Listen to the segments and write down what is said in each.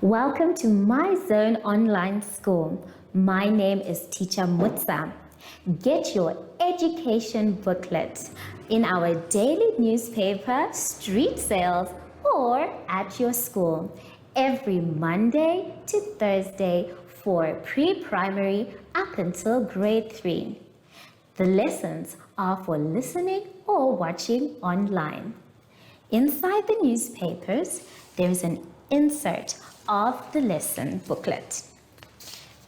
Welcome to My Zone Online School. My name is Teacher Mutsa. Get your education booklet in our daily newspaper, street sales, or at your school every Monday to Thursday for pre-primary up until grade 3. The lessons are for listening or watching online. Inside the newspapers, there is an insert of the lesson booklet.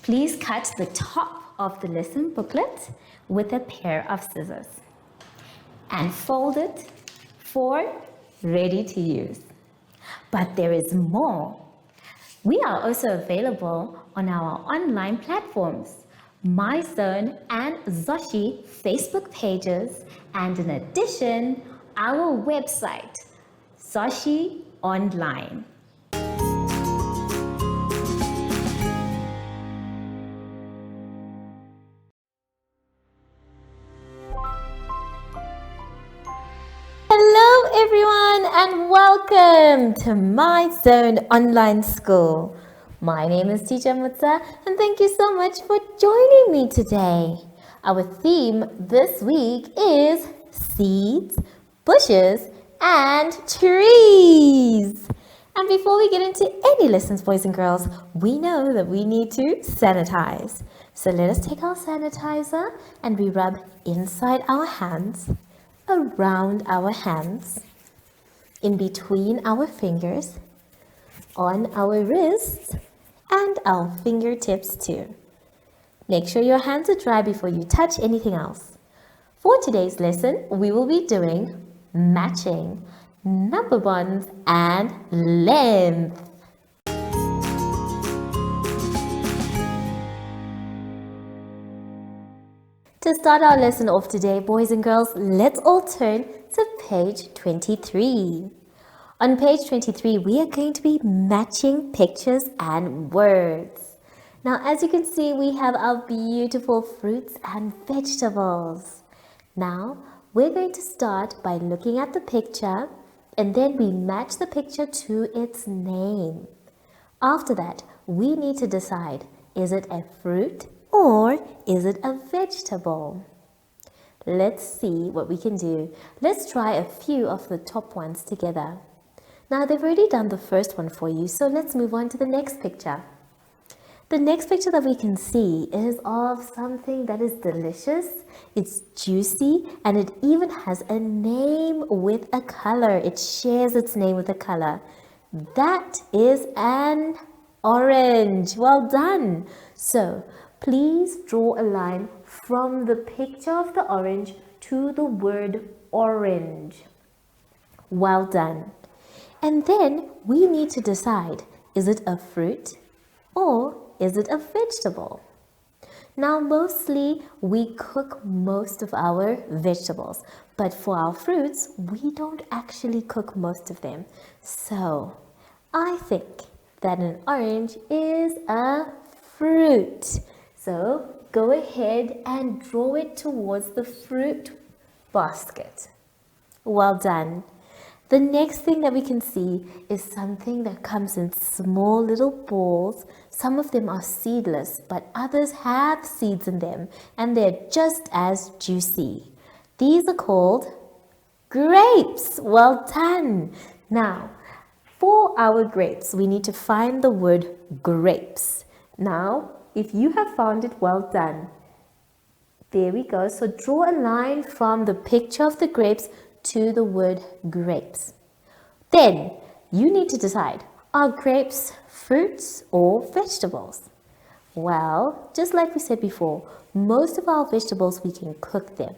Please cut the top of the lesson booklet with a pair of scissors and fold it for ready to use. But there is more. We are also available on our online platforms, MyZone and Zoshi Facebook pages, and in addition, our website, Zoshi Online. Hello everyone and welcome to My Zone Online School. My name is Teacher Mutsa and thank you so much for joining me today. Our theme this week is seeds, bushes, and trees. And before we get into any lessons, boys and girls, we know that we need to sanitize. So let us take our sanitizer and we rub inside our hands, around our hands, in between our fingers, on our wrists, and our fingertips too. Make sure your hands are dry before you touch anything else. For today's lesson, we will be doing matching, number bonds, and length. To start our lesson off today, boys and girls, let's all turn to page 23. On page 23, we are going to be matching pictures and words. Now, as you can see, we have our beautiful fruits and vegetables. Now, we're going to start by looking at the picture and then we match the picture to its name. After that, we need to decide, is it a fruit or is it a vegetable? Let's see what we can do. Let's try a few of the top ones together. Now, they've already done the first one for you, so let's move on to the next picture. The next picture that we can see is of something that is delicious, it's juicy, and it even has a name with a color. It shares its name with a color. That is an orange. Well done. So, please draw a line from the picture of the orange to the word orange. Well done. And then we need to decide, is it a fruit or is it a vegetable? Now, mostly we cook most of our vegetables, but for our fruits, we don't actually cook most of them. So, I think that an orange is a fruit. So, go ahead and draw it towards the fruit basket. Well done. The next thing that we can see is something that comes in small little balls. Some of them are seedless, but others have seeds in them, and they're just as juicy. These are called grapes. Well done. Now, for our grapes, we need to find the word grapes. Now, if you have found it, well done. There we go. So draw a line from the picture of the grapes to the word grapes. Then you need to decide, are grapes fruits or vegetables? Well, just like we said before, most of our vegetables we can cook them.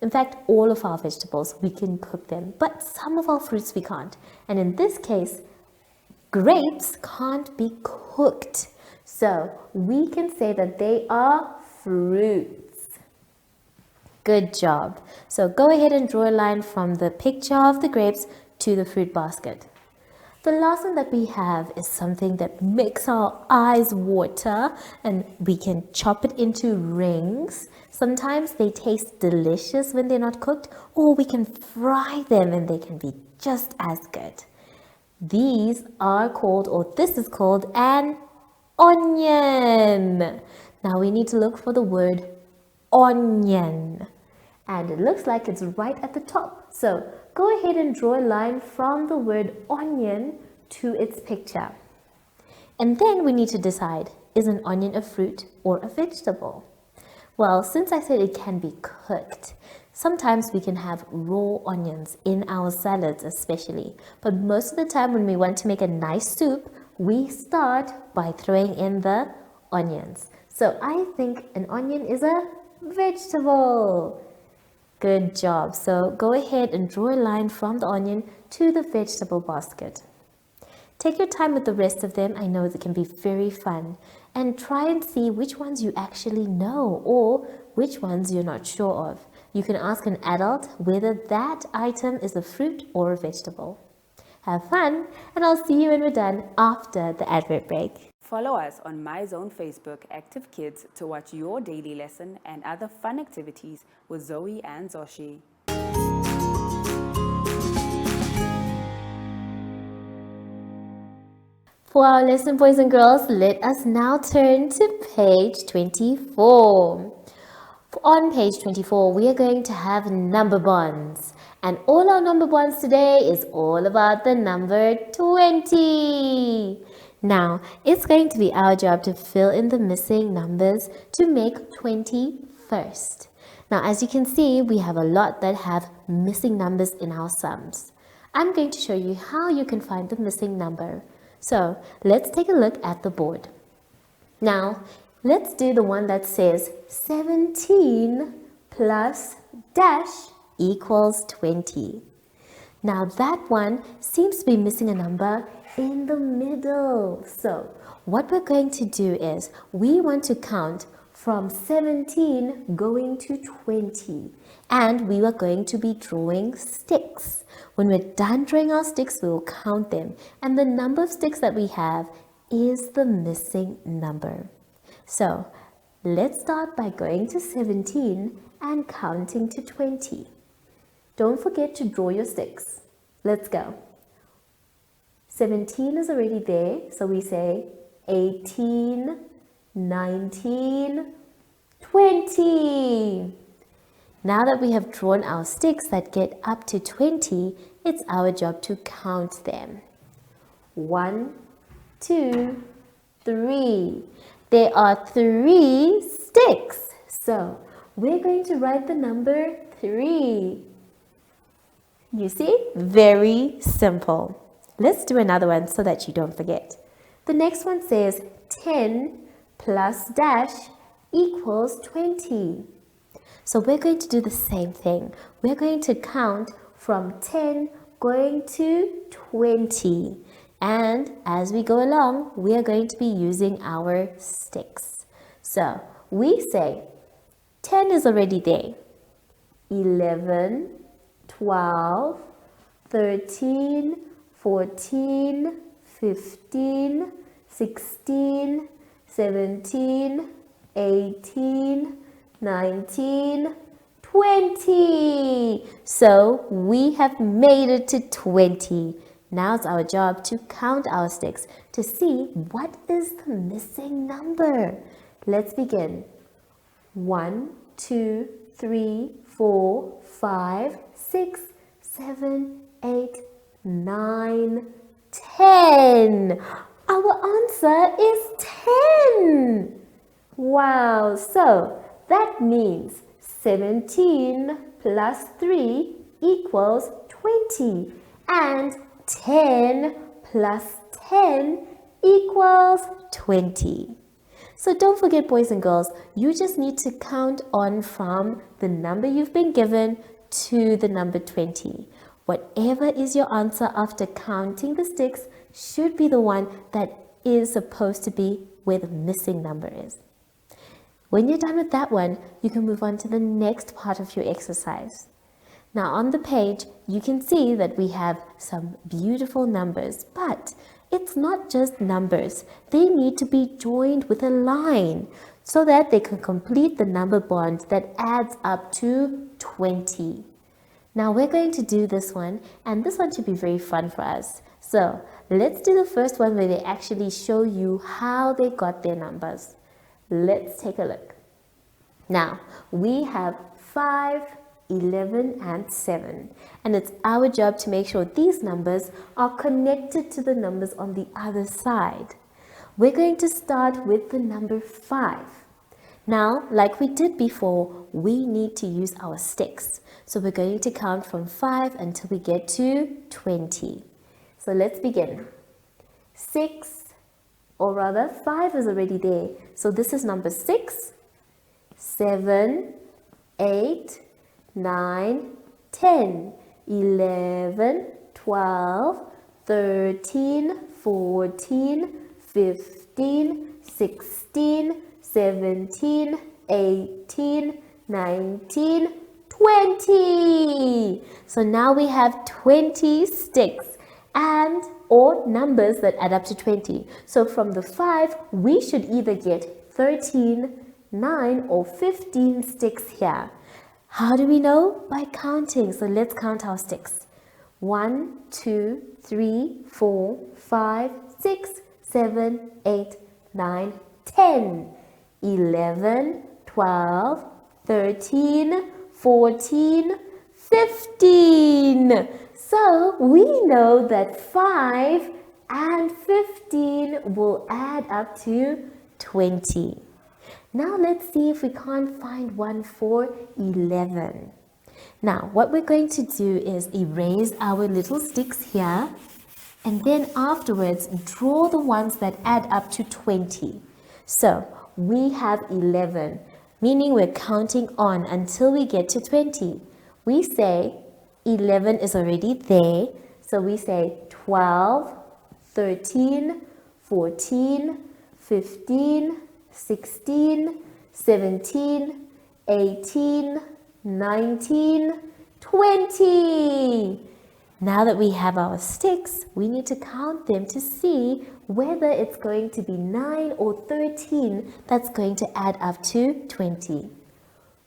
In fact, all of our vegetables we can cook them, but some of our fruits we can't. And in this case, grapes can't be cooked. So we can say that they are fruits. Good job. So go ahead and draw a line from the picture of the grapes to the fruit basket. The last one that we have is something that makes our eyes water, and we can chop it into rings. Sometimes they taste delicious when they're not cooked, or we can fry them and they can be just as good. These are called, or this is called, an onion. Now we need to look for the word onion. And it looks like it's right at the top. So go ahead and draw a line from the word onion to its picture. And then we need to decide, is an onion a fruit or a vegetable? Well, since I said it can be cooked, sometimes we can have raw onions in our salads especially. But most of the time when we want to make a nice soup, we start by throwing in the onions. So I think an onion is a vegetable. Good job. So go ahead and draw a line from the onion to the vegetable basket. Take your time with the rest of them. I know it can be very fun. And try and see which ones you actually know or which ones you're not sure of. You can ask an adult whether that item is a fruit or a vegetable. Have fun, and I'll see you when we're done after the advert break. Follow us on MyZone Facebook Active Kids to watch your daily lesson and other fun activities with Zoe and Zoshi. For our lesson, boys and girls, let us now turn to page 24. On page 24, we are going to have number bonds. And all our number bonds today is all about the number 20. Now, it's going to be our job to fill in the missing numbers to make 20 first. Now, as you can see, we have a lot that have missing numbers in our sums. I'm going to show you how you can find the missing number. So, let's take a look at the board. Now, let's do the one that says 17 plus dash equals 20. Now that one seems to be missing a number in the middle. So what we're going to do is we want to count from 17 going to 20. And we are going to be drawing sticks. When we're done drawing our sticks, we will count them. And the number of sticks that we have is the missing number. So let's start by going to 17 and counting to 20. Don't forget to draw your sticks. Let's go. 17 is already there, so we say 18, 19, 20. Now that we have drawn our sticks that get up to 20, it's our job to count them. 1, 2, 3. There are 3 sticks. So we're going to write the number 3. You see? Very simple. Let's do another one so that you don't forget. The next one says 10 plus dash equals 20. So we're going to do the same thing. We're going to count from 10 going to 20. And as we go along, we are going to be using our sticks. So we say 10 is already there. 11, 12, 13, 14, 15, 16, 17, 18, 19, 20. So we have made it to 20. Now it's our job to count our sticks to see what is the missing number. Let's begin. 1, 2, 3, 4, 5, 6, 7, 8, 9, 10. Our answer is 10. Wow, so that means 17 plus 3 equals 20. And 10 plus 10 equals 20. So don't forget, boys and girls, you just need to count on from the number you've been given to the number 20. Whatever is your answer after counting the sticks should be the one that is supposed to be where the missing number is. When you're done with that one, you can move on to the next part of your exercise. Now on the page, you can see that we have some beautiful numbers, but it's not just numbers. They need to be joined with a line so that they can complete the number bond that adds up to 20. Now we're going to do this one, and this one should be very fun for us. So let's do the first one where they actually show you how they got their numbers. Let's take a look. Now, we have 5, 11, and 7. And it's our job to make sure these numbers are connected to the numbers on the other side. We're going to start with the number 5. Now, like we did before, we need to use our sticks. So we're going to count from 5 until we get to 20. So let's begin. 6, or rather 5 is already there. So this is number 6, 7, 8, 9, 10, 11, 12, 13, 14, 15, 16, 17, 18, 19, 20. So now we have 20 sticks and or numbers that add up to 20. So from the 5, we should either get 13, 9 or 15 sticks here. How do we know? By counting. So let's count our sticks. 1, 2, 3, 4, 5, 6, 7, 8, 9, 10, 11, 12, 13, 14, 15. So we know that 5 and 15 will add up to 20. Now let's see if we can't find one for 11. Now what we're going to do is erase our little sticks here and then afterwards draw the ones that add up to 20. So we have 11, meaning we're counting on until we get to 20. We say 11 is already there, so we say 12, 13, 14, 15, 16, 17, 18, 19, 20. Now that we have our sticks, we need to count them to see whether it's going to be 9 or 13 that's going to add up to 20.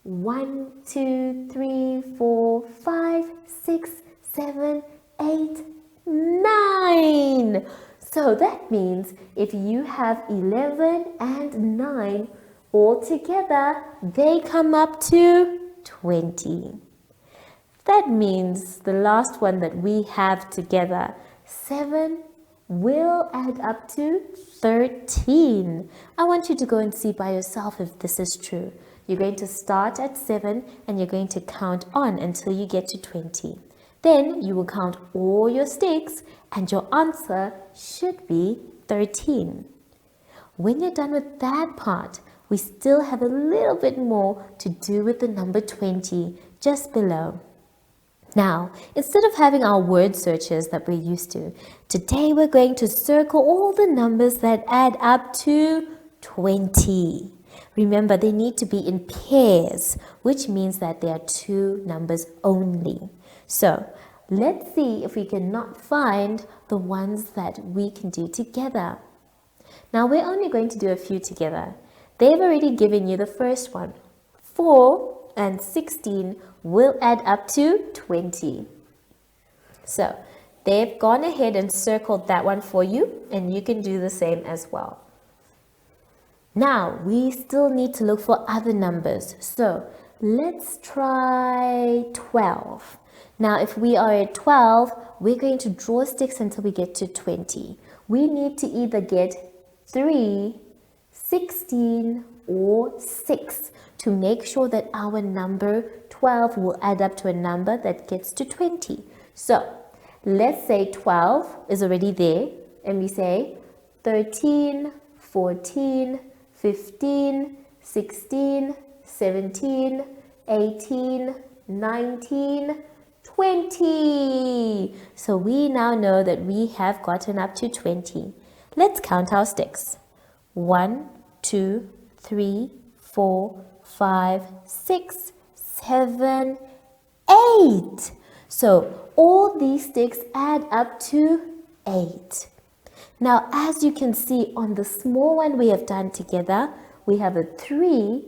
1, 2, 3, 4, 5, 6, 7, 8, 9. So that means if you have 11 and 9 all together, they come up to 20. That means the last one that we have together, 7, will add up to 13. I want you to go and see by yourself if this is true. You're going to start at 7 and you're going to count on until you get to 20. Then you will count all your sticks and your answer should be 13. When you're done with that part, we still have a little bit more to do with the number 20 just below. Now, instead of having our word searches that we're used to, today we're going to circle all the numbers that add up to 20. Remember, they need to be in pairs, which means that there are 2 numbers only. So, let's see if we cannot find the ones that we can do together. Now, we're only going to do a few together. They've already given you the first one. 4 and 16 will add up to 20. So, they've gone ahead and circled that one for you, and you can do the same as well. Now, we still need to look for other numbers. So, let's try 12. Now, if we are at 12, we're going to draw sticks until we get to 20. We need to either get 3, 16, or 6 to make sure that our number 12 will add up to a number that gets to 20. So, let's say 12 is already there, and we say 13, 14, 15, 16, 17, 18, 19, 20. So we now know that we have gotten up to 20. Let's count our sticks. 1, 2, 3, 4, 5, 6, 7, 8. So all these sticks add up to 8. Now, as you can see on the small one we have done together, we have a 3,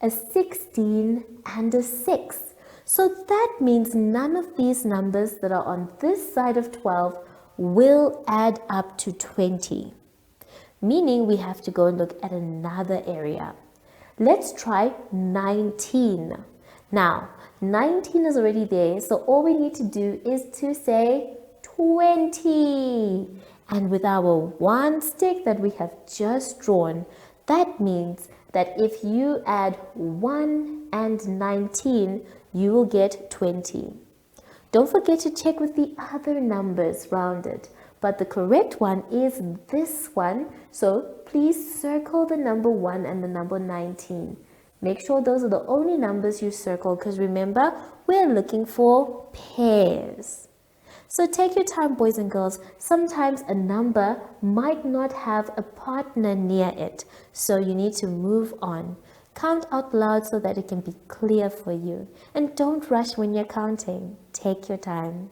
a 16, and a 6. So that means none of these numbers that are on this side of 12 will add up to 20. Meaning we have to go and look at another area. Let's try 19. Now, 19 is already there, so all we need to do is to say 20. And with our one stick that we have just drawn, that means that if you add 1 and 19, you will get 20. Don't forget to check with the other numbers rounded, but the correct one is this one, so please circle the number 1 and the number 19. Make sure those are the only numbers you circle, because remember, we're looking for pairs. So take your time, boys and girls. Sometimes a number might not have a partner near it, so you need to move on. Count out loud so that it can be clear for you. And don't rush when you're counting. Take your time.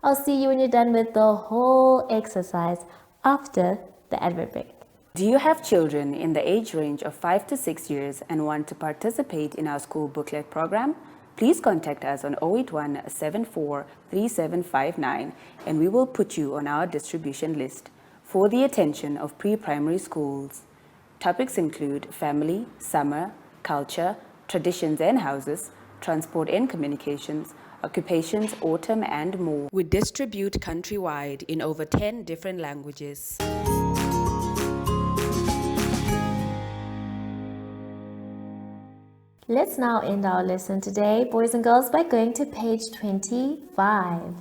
I'll see you when you're done with the whole exercise after the advert break. Do you have children in the age range of 5 to 6 years and want to participate in our school booklet program? Please contact us on 081 74 3759 and we will put you on our distribution list for the attention of pre-primary schools. Topics include family, summer, culture, traditions and houses, transport and communications, occupations, autumn and more. We distribute countrywide in over 10 different languages. Let's now end our lesson today, boys and girls, by going to page 25.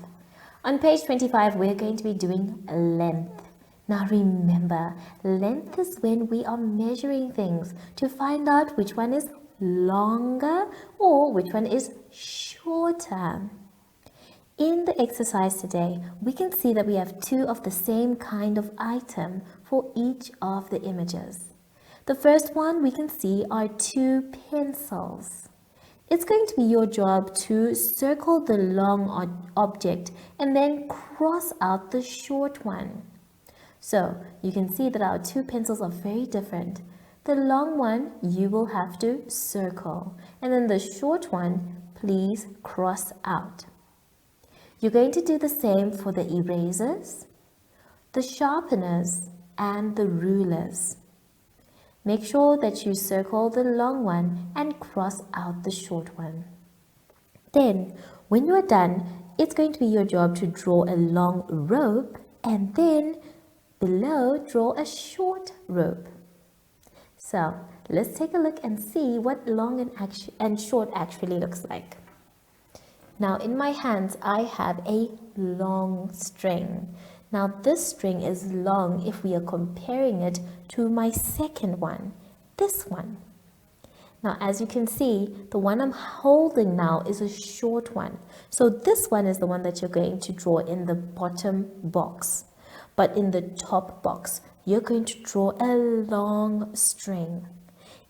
On page 25, we're going to be doing length. Now remember, length is when we are measuring things to find out which one is longer or which one is shorter. In the exercise today, we can see that we have two of the same kind of item for each of the images. The first one we can see are two pencils. It's going to be your job to circle the long object and then cross out the short one. So you can see that our two pencils are very different. The long one you will have to circle, and then the short one, please cross out. You're going to do the same for the erasers, the sharpeners, and the rulers. Make sure that you circle the long one and cross out the short one. Then, when you are done, it's going to be your job to draw a long rope and then below draw a short rope. So, let's take a look and see what long and short actually looks like. Now, in my hands, I have a long string. Now this string is long if we are comparing it to my second one, this one. Now as you can see, the one I'm holding now is a short one. So this one is the one that you're going to draw in the bottom box. But in the top box, you're going to draw a long string.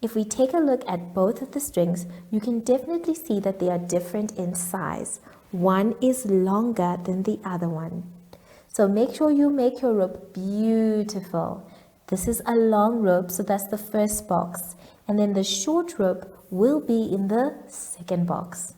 If we take a look at both of the strings, you can definitely see that they are different in size. One is longer than the other one. So make sure you make your rope beautiful. This is a long rope, so that's the first box. And then the short rope will be in the second box.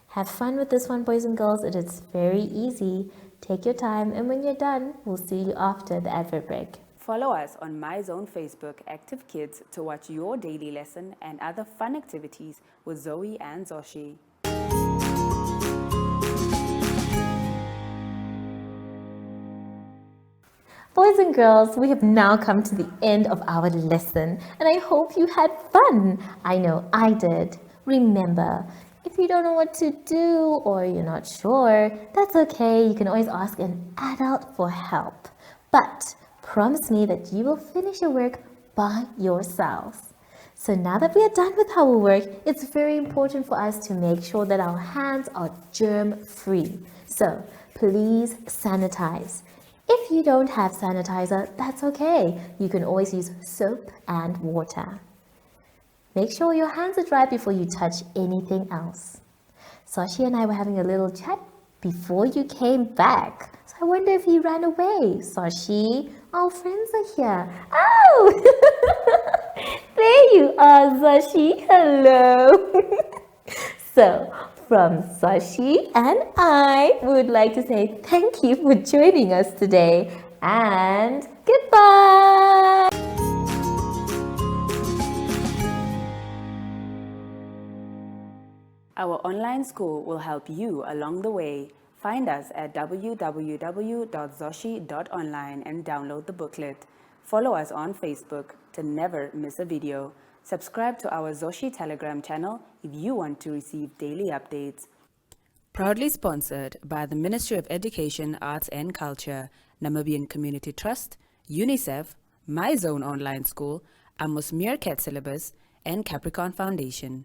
Have fun with this one, boys and girls. It is very easy. Take your time, and when you're done, we'll see you after the advert break. Follow us on MyZone Facebook Active Kids to watch your daily lesson and other fun activities with Zoe and Zoshi. Boys and girls, we have now come to the end of our lesson, and I hope you had fun. I know I did. Remember, if you don't know what to do or you're not sure, that's okay. You can always ask an adult for help. But promise me that you will finish your work by yourselves. So now that we are done with our work, it's very important for us to make sure that our hands are germ-free. So please sanitize. If you don't have sanitizer, that's okay. You can always use soap and water. Make sure your hands are dry before you touch anything else. Sashi and I were having a little chat before you came back. So I wonder if he ran away. Sashi, our friends are here. Oh! There you are, Sashi. Hello. So, from Zoshi and I would like to say thank you for joining us today and goodbye. Our online school will help you along the way. Find us at www.zoshi.online and download the booklet. Follow us on Facebook to never miss a video. Subscribe to our Zoshi Telegram channel if you want to receive daily updates. Proudly sponsored by the Ministry of Education, Arts and Culture, Namibian Community Trust, UNICEF, My Zone Online School, Amos Meerkat Syllabus, and Capricorn Foundation.